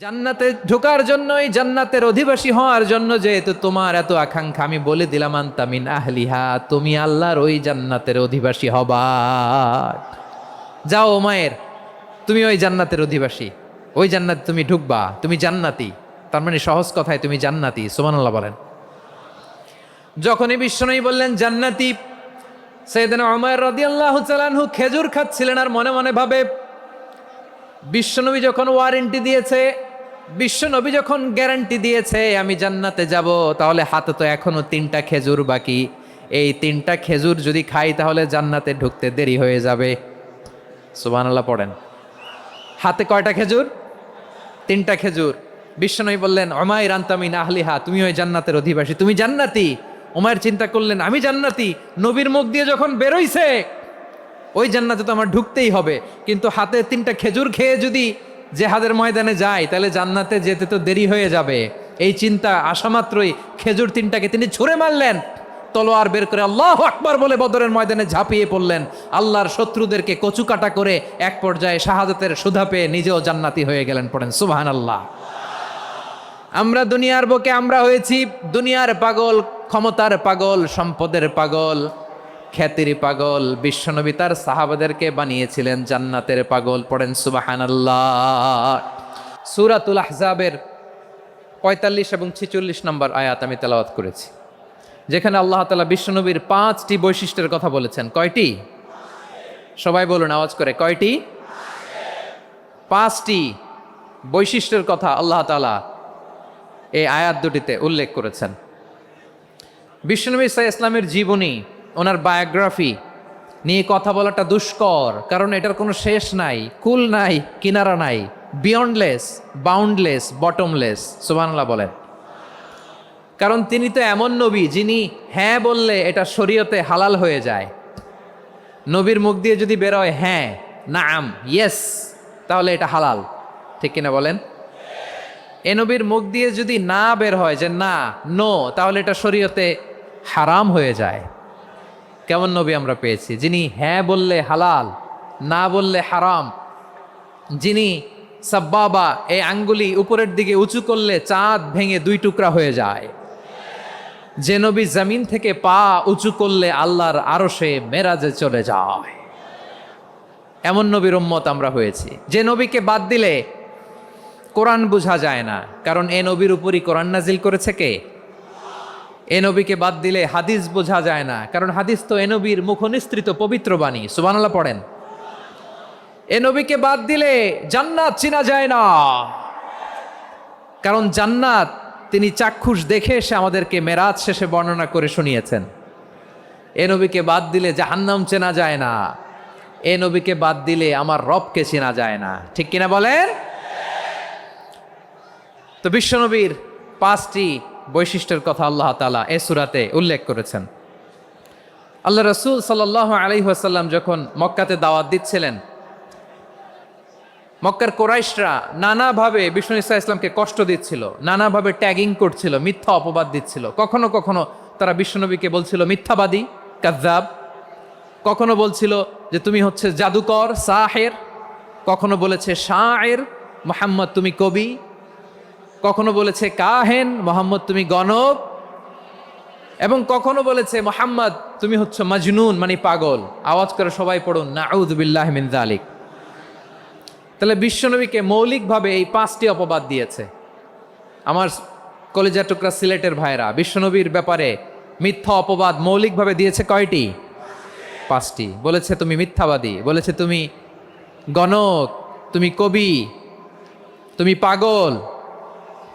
জান্নাতে ঢোকার জন্যই, জান্নাতের অধিবাসী হওয়ার জন্য যেহেতু তোমার এত আকাঙ্ক্ষা, আমি বলে দিলাম আনতা মিন আহলিহা, তুমি আল্লাহর ওই জান্নাতের অধিবাসী হবা। যাও ওমায়ের, তুমি ওই জান্নাতের অধিবাসী, ওই জান্নাতে তুমি ঢুকবা, তুমি জান্নাতি। তার মানে সহজ কথায় তুমি জান্নাতি। সুবহানাল্লাহ বলেন। যখনই বিশ্বনবী বললেন জান্নাতি, সাইয়েদনা উমর রাদিয়াল্লাহু তাআলা আনহু খেজুর খাচ্ছিলেন আর মনে মনে ভাবে, বিশ্বনবী যখন ওয়ারেন্টি দিয়েছে, বিশ্বনবী যখন গ্যারান্টি দিয়েছে আমি জান্নাতে যাব, তাহলে হাতে তো এখনো 3টা খেজুর বাকি। এই 3টা খেজুর যদি খাই তাহলে জান্নাতে ঢুকতে দেরি হয়ে যাবে। সুবহানাল্লাহ পড়েন। হাতে কয়টা খেজুর? 3টা খেজুর। বিশ্বনবী বললেন উমাইর আনতা মিন আহলিহা, তুমি ওই জান্নাতের অধিবাসী, তুমি জান্নাতি। উমাইর চিন্তা করলেন আমি জান্নাতি, নবীর মুখ দিয়ে যখন বেরোইছে ওই জান্নাতে তো আমার ঢুকতেই হবে, কিন্তু হাতে 3টা খেজুর খেয়ে যদি জেহাদের ময়দানে যায় তাহলে জান্নাতে যেতে তো দেরি হয়ে যাবে। এই চিন্তা আসা মাত্রই খেজুর 3টাকে তিনি ছুঁড়ে মারলেন, তলোয়ার বের করে আল্লাহু আকবার বলে বদরের ময়দানে ঝাঁপিয়ে পড়লেন। আল্লাহর শত্রুদেরকে কচুকাটা করে এক পর্যায়ে শাহাদাতের সুধা পেয়ে নিজেও জান্নাতি হয়ে গেলেন। পড়েন সুবহানাল্লাহ। আমরা দুনিয়ার বুকে আমরা হয়েছি দুনিয়ার পাগল, ক্ষমতার পাগল, সম্পদের পাগল, খ্যাতির পাগল। বিশ্বনবী তার সাহাবাদেরকে বানিয়েছিলেন জান্নাতের পাগল। পড়েন সুবহানাল্লাহ। সূরাতুল আহজাবের 45 এবং 46 নম্বর আয়াত আমি তেলাওয়াত করেছি, যেখানে আল্লাহ তাআলা বিশ্বনবীর 5টি বৈশিষ্ট্যের কথা বলেছেন। কয়টি? সবাই বলুন আওয়াজ করে, কয়টি? 5টি বৈশিষ্ট্যের কথা আল্লাহ তাআলা এই আয়াত দুটিতে উল্লেখ করেছেন। বিশ্বনবী সাল্লাল্লাহু আলাইহি ইসলামের জীবনী, ওনার বায়োগ্রাফি নিয়ে কথা বলাটা দুষ্কর, কারণ এটার কোনো শেষ নাই, কুল নাই, কিনারা নাই, বিয়ন্ডলেস, বাউন্ডলেস, বটমলেস। সুবহানাল্লাহ বলেন। কারণ তিনি তো এমন নবী যিনি হ্যাঁ বললে এটা শরীয়তে হালাল হয়ে যায়। নবীর মুখ দিয়ে যদি বেরোয় হ্যাঁ, নাম, ইয়েস, তাহলে এটা হালাল। ঠিক কিনা বলেন? এ নবীর মুখ দিয়ে যদি না বের হয় যে না, নো, তাহলে এটা শরীয়তে হারাম হয়ে যায়। কেমন নবী আমরা পেয়েছি, যিনি হ্যাঁ বললে হালাল, না বললে হারাম, যিনি সাব্বাবা, এই আঙ্গুলি উপরের দিকে উঁচু করলে চাঁদ ভেঙে 2 টুকরা হয়ে যায়, যে নবী জমিন থেকে পা উঁচু করলে আল্লাহর আরশে মেরাজে চলে যায়, এমন নবীর উম্মত আমরা হয়েছি। যে নবীকে বাদ দিলে কোরআন বোঝা যায় না, কারণ এ নবীর উপরই কোরআন নাজিল করেছে কে? এ নবীকে বাদ দিলে হাদিস বোঝা যায় না, কারণ হাদিস তো এ নবীর মুখনিসৃত পবিত্র বাণী। সুবহানাল্লাহ পড়েন। এ নবীকে বাদ দিলে জান্নাত চিনা যায় না, কারণ জান্নাত তিনি চাক্ষুষ দেখে এসে আমাদেরকে মেরাজ শেষে বর্ণনা করে শুনিয়েছেন। এ নবীকে বাদ দিলে জাহান্নাম চেনা যায় না, এ নবীকে বাদ দিলে আমার রবকে চেনা যায় না। ঠিক কিনা বলেন? তো বিশ্বনবীর 5টি বৈশিষ্ট্যের কথা আল্লাহ তাআলা এ সূরাতে উল্লেখ করেছেন। আল্লাহ রাসূল সাল্লাল্লাহু আলাইহি ওয়াসাল্লাম যখন মক্কাতে দাওয়াত দিচ্ছিলেন, মক্কার কুরাইশরা নানাভাবে বিষ্ণু ইসা ইসলামকে কষ্ট দিচ্ছিল, নানাভাবে ট্যাগিং করছিল, মিথ্যা অপবাদ দিচ্ছিল। কখনো কখনো তারা বিশ্বনবীকে বলছিল মিথ্যাবাদী, কাযযাব। কখনো বলছিল যে তুমি হচ্ছে জাদুকর, সাহের। কখনো বলেছে শায়ের, মুহাম্মদ তুমি কবি। কখনো বলেছে কাহেন, মোহাম্মদ তুমি গণক। এবং কখনো বলেছে মোহাম্মদ তুমি হচ্ছে মাজনুন, মানে পাগল। আওয়াজ করে সবাই পড়ুন নাউযু বিল্লাহি মিন যালিক। তাহলে বিশ্বনবীকে মৌলিকভাবে এই 5টি অপবাদ দিয়েছে। আমার কলেজা টুকরা সিলেটের ভাইরা, বিশ্বনবীর ব্যাপারে মিথ্যা অপবাদ মৌলিকভাবে দিয়েছে কয়টি? 5টি। বলেছে তুমি মিথ্যাবাদী, বলেছে তুমি গণক, তুমি কবি, তুমি পাগল,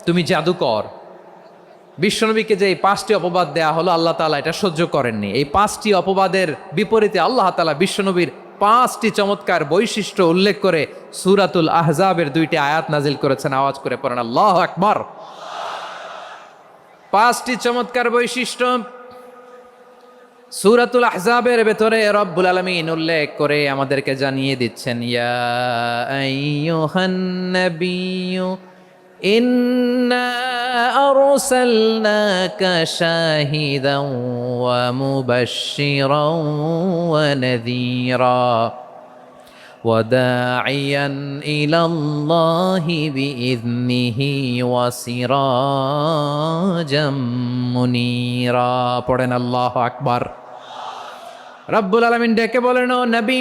তুমি জাদুকর। বিশ্বনবীকে যে এই 5টি অপবাদ দেয়া হলো, আল্লাহ তাআলা এটা সহ্য করেননি। এই 5টি অপবাদের বিপরীতে আল্লাহ তাআলা বিশ্বনবীর 5টি চমৎকার বৈশিষ্ট্য উল্লেখ করে সূরাতুল আহজাবের 2টি আয়াত নাজিল করেছেন। আওয়াজ করে পড়েন আল্লাহু আকবার। 5টি চমৎকার বৈশিষ্ট্য সূরাতুল আহজাবের ভেতরে রব্বুল আলামিন উল্লেখ করে আমাদেরকে জানিয়ে দিচ্ছেন, ইয়া আইয়ুহান নাবিয়্যু ইন্না আরসালনাকা শাহিদান ওয়া মুবাশশিরান ওয়া নাযীরা وداعيا إلى الله بإذنه وسراجا منيرا পড়েন আল্লাহু আকবার। রব্বুল আলামিন ডেকে বলেন, ও নবী,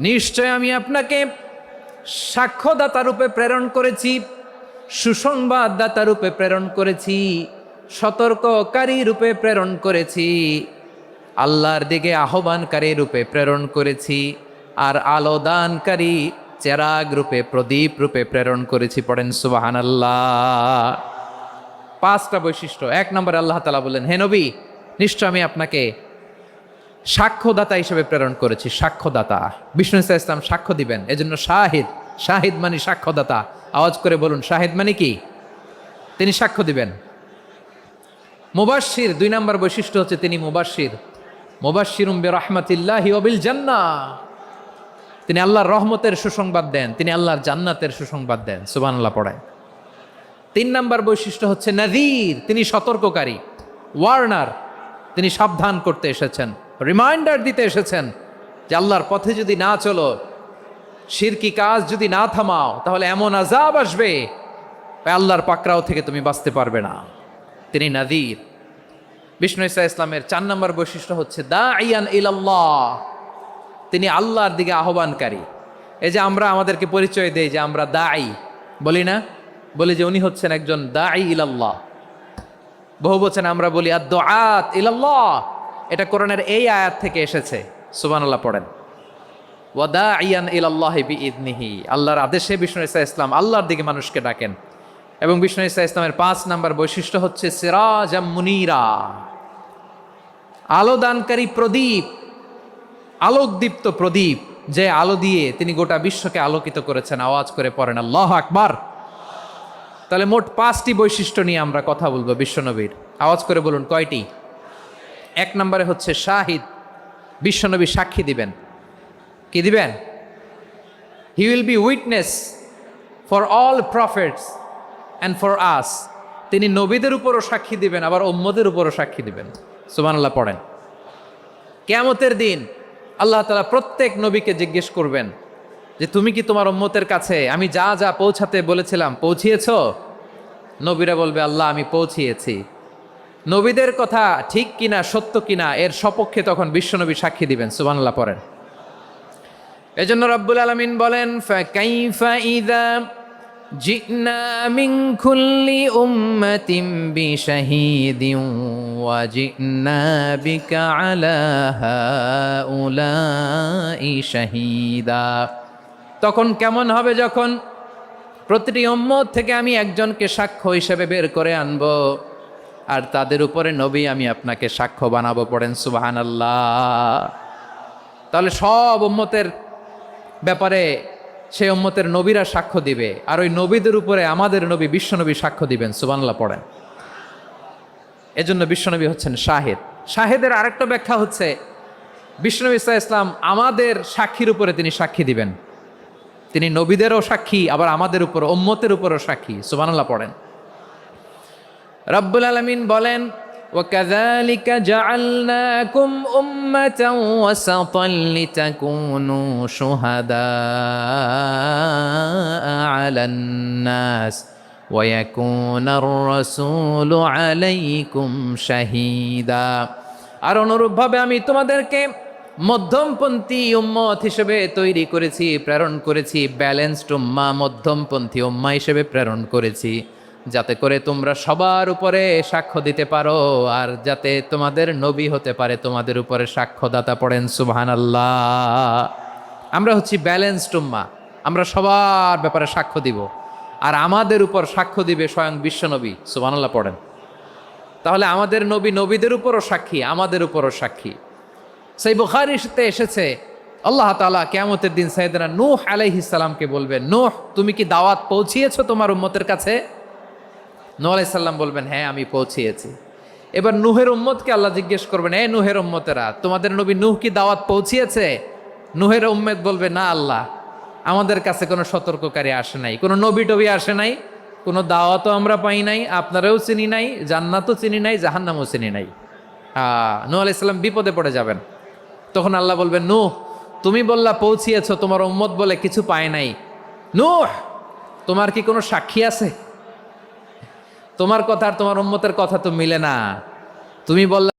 নিশ্চয় আমি আপনাকে সাক্ষ্যদাতা রূপে প্রেরণ করেছি, সুসংবাদদাতা রূপে প্রেরণ করেছি, সতর্ককারী রূপে প্রেরণ করেছি, আল্লাহর দিকে আহ্বানকারী রূপে প্রেরণ করেছি, আর আলো দানকারী চেরাগ রূপে, প্রদীপ রূপে প্রেরণ করেছি। পড়েন সুবহানাল্লাহ। 5টা বৈশিষ্ট্য। 1 নম্বরে আল্লাহ তাআলা বললেন, হে নবী, নিশ্চয় আমি আপনাকে সাক্ষ্যদাতা হিসেবে প্রেরণ করেছি। সাক্ষ্যদাতা, বিষ্ণু ইসা ইসলাম সাক্ষ্য দিবেন, এজন্য শাহিদ। শাহিদ মানে সাক্ষ্যদাতা। আওয়াজ করে বলুন, শাহিদ মানে কি? তিনি সাক্ষ্য দিবেন। মুবাশশির, 2 নম্বর বৈশিষ্ট্য হচ্ছে তিনি মুবাশশির। মুবাশশিরুম বিরহমাতিল্লাহি ওয়া বিল জান্নাহ, তিনি আল্লাহর রহমতের সুসংবাদ দেন, তিনি আল্লাহর জান্নাতের সুসংবাদ দেন। সুবহানাল্লাহ পড়েন। 3 নম্বর বৈশিষ্ট্য হচ্ছে নাযীর, তিনি সতর্ককারী, ওয়ার্নার, তিনি সাবধান করতে এসেছেন, রিমাইন্ডার দিতে এসেছেন যে আল্লাহর পথে যদি না চলো, শিরকি কাজ যদি না থামাও, তাহলে এমন আযাব আসবে আল্লাহর পাকড়াও থেকে তুমি বাঁচতে পারবে না। তিনি নাযীর। বিষ্ণু ইসা ইসলামের 4 নম্বর বৈশিষ্ট্য হচ্ছে দাঈয়ান ইলাল্লাহ, তিনি আল্লাহর দিকে আহ্বানকারী। এই যে আমরা আমাদেরকে পরিচয় দেই যে আমরা দাঈ, বলি না? বলি যে উনি হচ্ছেন একজন দাঈ ইলাল্লাহ। বহু বচনে আমরা বলি আদ-দুআত ইলাল্লাহ। এটা কোরআনের এই আয়াত থেকে এসেছে। সুবহানাল্লাহ পড়েন। ওয়া দাঈয়ান ইলাল্লাহি বিইذনিহি, আল্লাহর আদেশে বিষ্ণু ইসা ইসলাম আল্লাহর দিকে মানুষকে ডাকেন। এবং বিষ্ণু ইসা ইসলামের 5 নম্বর বৈশিষ্ট্য হচ্ছে সিরাজাম মুনীরা, আলো দানকারী প্রদীপ, আলোকদীপ্ত প্রদীপ, যে আলো দিয়ে তিনি গোটা বিশ্বকে আলোকিত করেছেন। আওয়াজ করে পড়েন আল্লাহু আকবার। তাহলে মোট 5টি বৈশিষ্ট্য নিয়ে আমরা কথা বলবো বিশ্বনবীর। আওয়াজ করে বলুন কয়টি? 1 নম্বরে হচ্ছে শাহিদ, বিশ্বনবী সাক্ষী দিবেন। কি দিবেন? He will be witness for all prophets and for us. তিনি নবীদের উপরও সাক্ষী দিবেন, আবার উম্মতের উপরও সাক্ষী দিবেন। সুবহানাল্লাহ পড়েন। কিয়ামতের দিন আল্লাহ তাআলা প্রত্যেক নবীকে জিজ্ঞেস করবেন যে তুমি কি তোমার উম্মতের কাছে আমি যা যা পৌঁছাতে বলেছিলাম পৌঁছিয়েছো? নবীরা বলবে, আল্লাহ আমি পৌঁছিয়েছি। নবীদের কথা ঠিক কিনা, সত্য কিনা, এর সপক্ষে তখন বিশ্বনবী সাক্ষী দিবেন। সুবহানাল্লাহ পড়েন। এজন্য রব্বুল আলামিন বলেন, ফাকাইফা ইযা জিনা মিন কুল্লি উম্মাতিন বিশাহীদিন ওয়া জিনা বিকা আলা হাউলাই শাহীদা। তখন কেমন হবে যখন প্রতিটি উম্মত থেকে আমি একজনকে সাক্ষ্য হিসেবে বের করে আনবো, আর তাদের উপরে নবী আমি আপনাকে সাক্ষ্য বানাবো। পড়েন সুবহানাল্লাহ। তাহলে সব উম্মতের ব্যাপারে সেই উম্মতের নবীরা সাক্ষ্য দিবে, আর ওই নবীদের উপরে আমাদের নবী বিশ্বনবী সাক্ষ্য দিবেন। সুবহানাল্লাহ পড়েন। এজন্য বিশ্বনবী হচ্ছেন শাহিদ। শাহিদের আরেকটা ব্যাখ্যা হচ্ছে বিশ্বনবী সাল্লাল্লাহু আলাইহি ওয়াসাল্লাম আমাদের সাক্ষীর উপরে তিনি সাক্ষী দিবেন। তিনি নবীদেরও সাক্ষী, আবার আমাদের উপর, উম্মতের উপরও সাক্ষী। সুবহানাল্লাহ পড়েন। রব্বুল আলামিন বলেন, وَكَذَلِكَ جَعَلْنَاكُمْ أُمَّةً وَسَطًا لِتَكُونُوا شُهَدَاءَ عَلَى النَّاسِ وَيَكُونَ الرَّسُولُ عَلَيْكُمْ شَهِيدًا। আর অনুরূপভাবে আমি তোমাদেরকে মধ্যমপন্থী উম্মত হিসেবে তৈরি করেছি, প্রেরণ করেছি। ব্যালেন্সড উম্মাহ, মধ্যমপন্থী উম্মাহ হিসেবে প্রেরণ করেছি, যাতে করে তোমরা সবার উপরে সাক্ষ্য দিতে পারো, আর যাতে তোমাদের নবী হতে পারে তোমাদের উপরে সাক্ষ্যদাতা। পড়েন সুবহানাল্লাহ। আমরা হচ্ছি ব্যালেন্সড উম্মাহ, আমরা সবার ব্যাপারে সাক্ষ্য দিব, আর আমাদের উপর সাক্ষ্য দিবে স্বয়ং বিশ্বনবী। সুবহানাল্লাহ পড়েন। তাহলে আমাদের নবী নবীদের উপরও সাক্ষী, আমাদের উপরও সাক্ষী। সেই বুখারীতে এসেছে আল্লাহ তাআলা কিয়ামতের দিন সাইয়েদনা নূহ আলাইহিস সালামকে বলবেন, নূহ তুমি কি দাওয়াত পৌঁছিয়েছো তোমার উম্মতের কাছে? নূহ আলাইহিস সালাম বলবেন, হ্যাঁ আমি পৌঁছিয়েছি। এবার নূহের উম্মতকে আল্লাহ জিজ্ঞেস করবেন, এ নূহের উম্মতেরা, তোমাদের নবী নূহ কি দাওয়াত পৌঁছিয়েছে? নূহের উম্মত বলবে, না আল্লাহ, আমাদের কাছে কোনো সতর্ককারী আসে নাই, কোনো নবী টবি আসে নাই, কোনো দাওয়াতও আমরা পাই নাই, আপনারাও চিনি নাই, জান্নাতও চিনি নাই, জাহান্নামও চিনি নাই। নূহ আলাইহিস সালাম বিপদে পড়ে যাবেন। তখন আল্লাহ বলবেন, নূহ তুমি বললা পৌঁছিয়েছো, তোমার উম্মত বলে কিছু পায় নাই। নূহ, তোমার কি কোনো সাক্ষী আছে? তোমার কথা আর তোমার উম্মতের কথা তো মিলে না। তুমি বললা